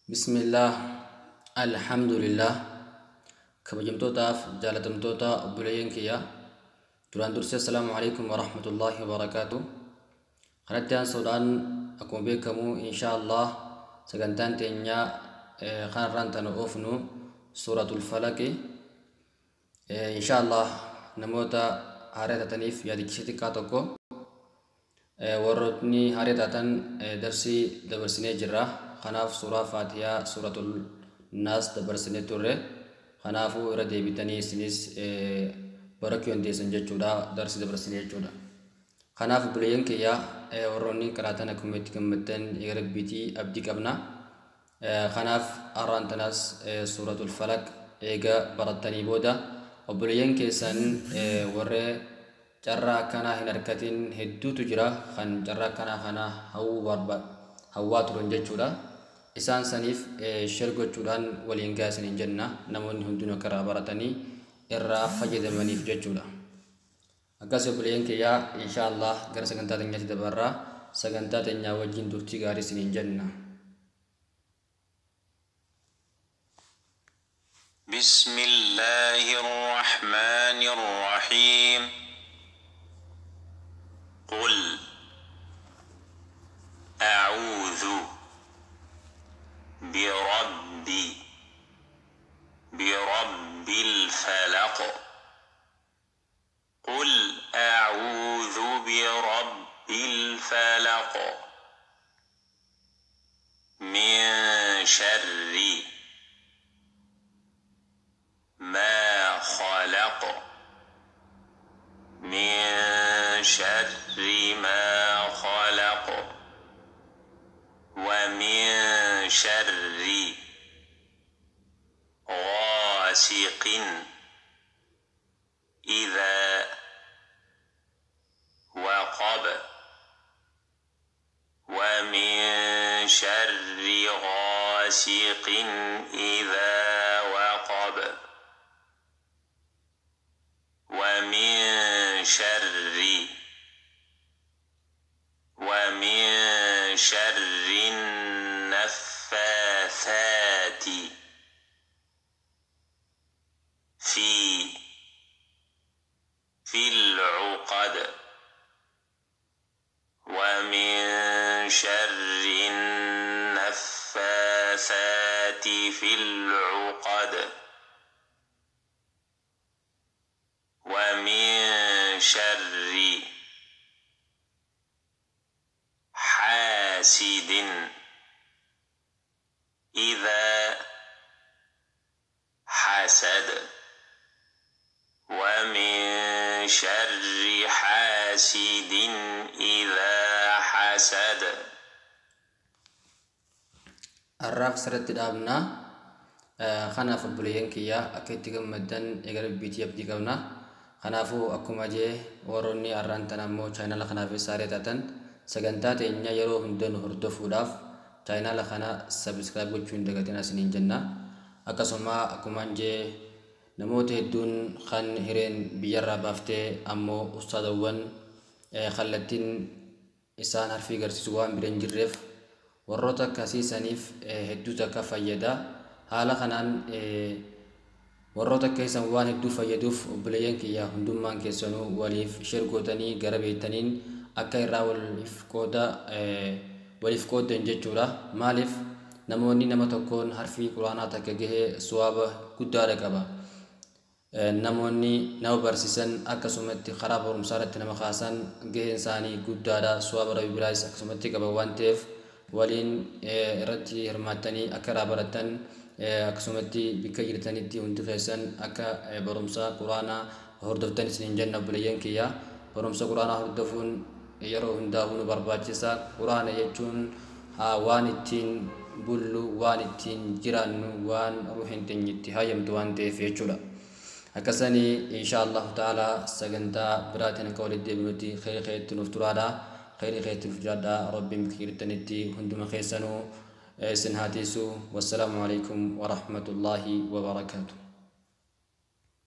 بسم الله الحمد لله كبجمتوتا جالتمتوتا بلين كيا duraan dursee assalaamu alaykum warahmatullahi wabarakaatu kanatti aan sodaan akkuma beekamu inshallah sagantaan teenya kanarraan tana oofnu suuratul falaq inshallah namoota haaretataniif yaadichi xiqqaa tokko warrootni haaretatan darsii dabarsinee jirra kanaaf suuraa faatihaa suuratul naas dabarsinee turre kanaafu irra deebitanii isinis barakiyon deesan jechuudha darsi dabarsinee jechuudha kanaaf buleen kiyya warroonni qaraatan akkuma itti gammaddan rabbiitii abdii qabna kanaaf arraantanas suuratul falaq eega barattanii booda obboleeyyan keessan warree carraa akkanaa hin argatin hedduutu jira kan carraa akkanaa kana hawwaa turan jechuudha isaan saniif share gochuudhaan waliin gaasaniin jenna namoonni hundinuu karaa baratanii irraa fayyadamaniif jechuudha akkas obboleeyyan kiyyaa inshallah gara sagantaa teenyaatti dabarraa sagantaa teenyaa wajjin turtii gaarii isiniin jenna بسم الله الرحمن الرحيم قل أعوذ برب الفلق قل أعوذ برب الفلق من شر ما خلق من شر ما خلق ومن شر غاسق إذا وقب ومن شر غاسق إذا وقب ومن شر النفاثات في العقد ومن شر النفاثات في العقد ومن شر حاسد إذا حسد ومن شر حاسد إذا حسد الراف سرت دابنا خناف بلين كيا أكيد تجمدن إجر بيتي أبدي كونا خنافو أكو ماجي وروني أران تنامو channel خناف سارتاتن سجنتات إنيا يرو هندن هردفو داف channel خنا subscribe وجوين دكتنا سنين جنة أكسوما أكو مانجي نموت هدون خان هيرين بيجرا بافتة أمو أستاذوان خلتين إنسان هرفي قرسيسوان برنجرف وروتا كاسي سنيف هدوتا كفايدا حالا خنان warroota keessan waan hedduu fayyaduuf obboleeyyan kiyya hundummaan keessanuu waliif share gootanii gara beektaniin akka irraa waliif qoodan jechuudha maaliif namoonni nama tokkoon harfii quraanaa takka gahee suwaaba guddaadha qaba namoonni nama barsiisan akkasumatti karaa barumsaa irratti nama kaasan gaheen isaanii guddaadha suwaaba rabbi biraas akkasumatti qaba waan ta'eef waliin irratti hirmaattanii akka irraa baratan akkasumatti bikka jirtanitti hundi keessan akka barumsa quraanaa hordoftan isiniin jenna obboleeyyan kiyya barumsa quraanaa hordofuun yeroo hundaa hunu barbaachisa quraana jechuun waan ittiin bullu waan ittiin jiraannu waan ruuhin teenyitti hayyamtu waan ta'eef jechuudha akkasanii inshallah ta'ala sagantaa biraatiin akka walitti deebinutti khayri nuuf turaadha khayri nuuf jiraadha rabbiin bikka jirtanitti hunduma keessanuu سنهاتيسو والسلام عليكم ورحمة الله وبركاته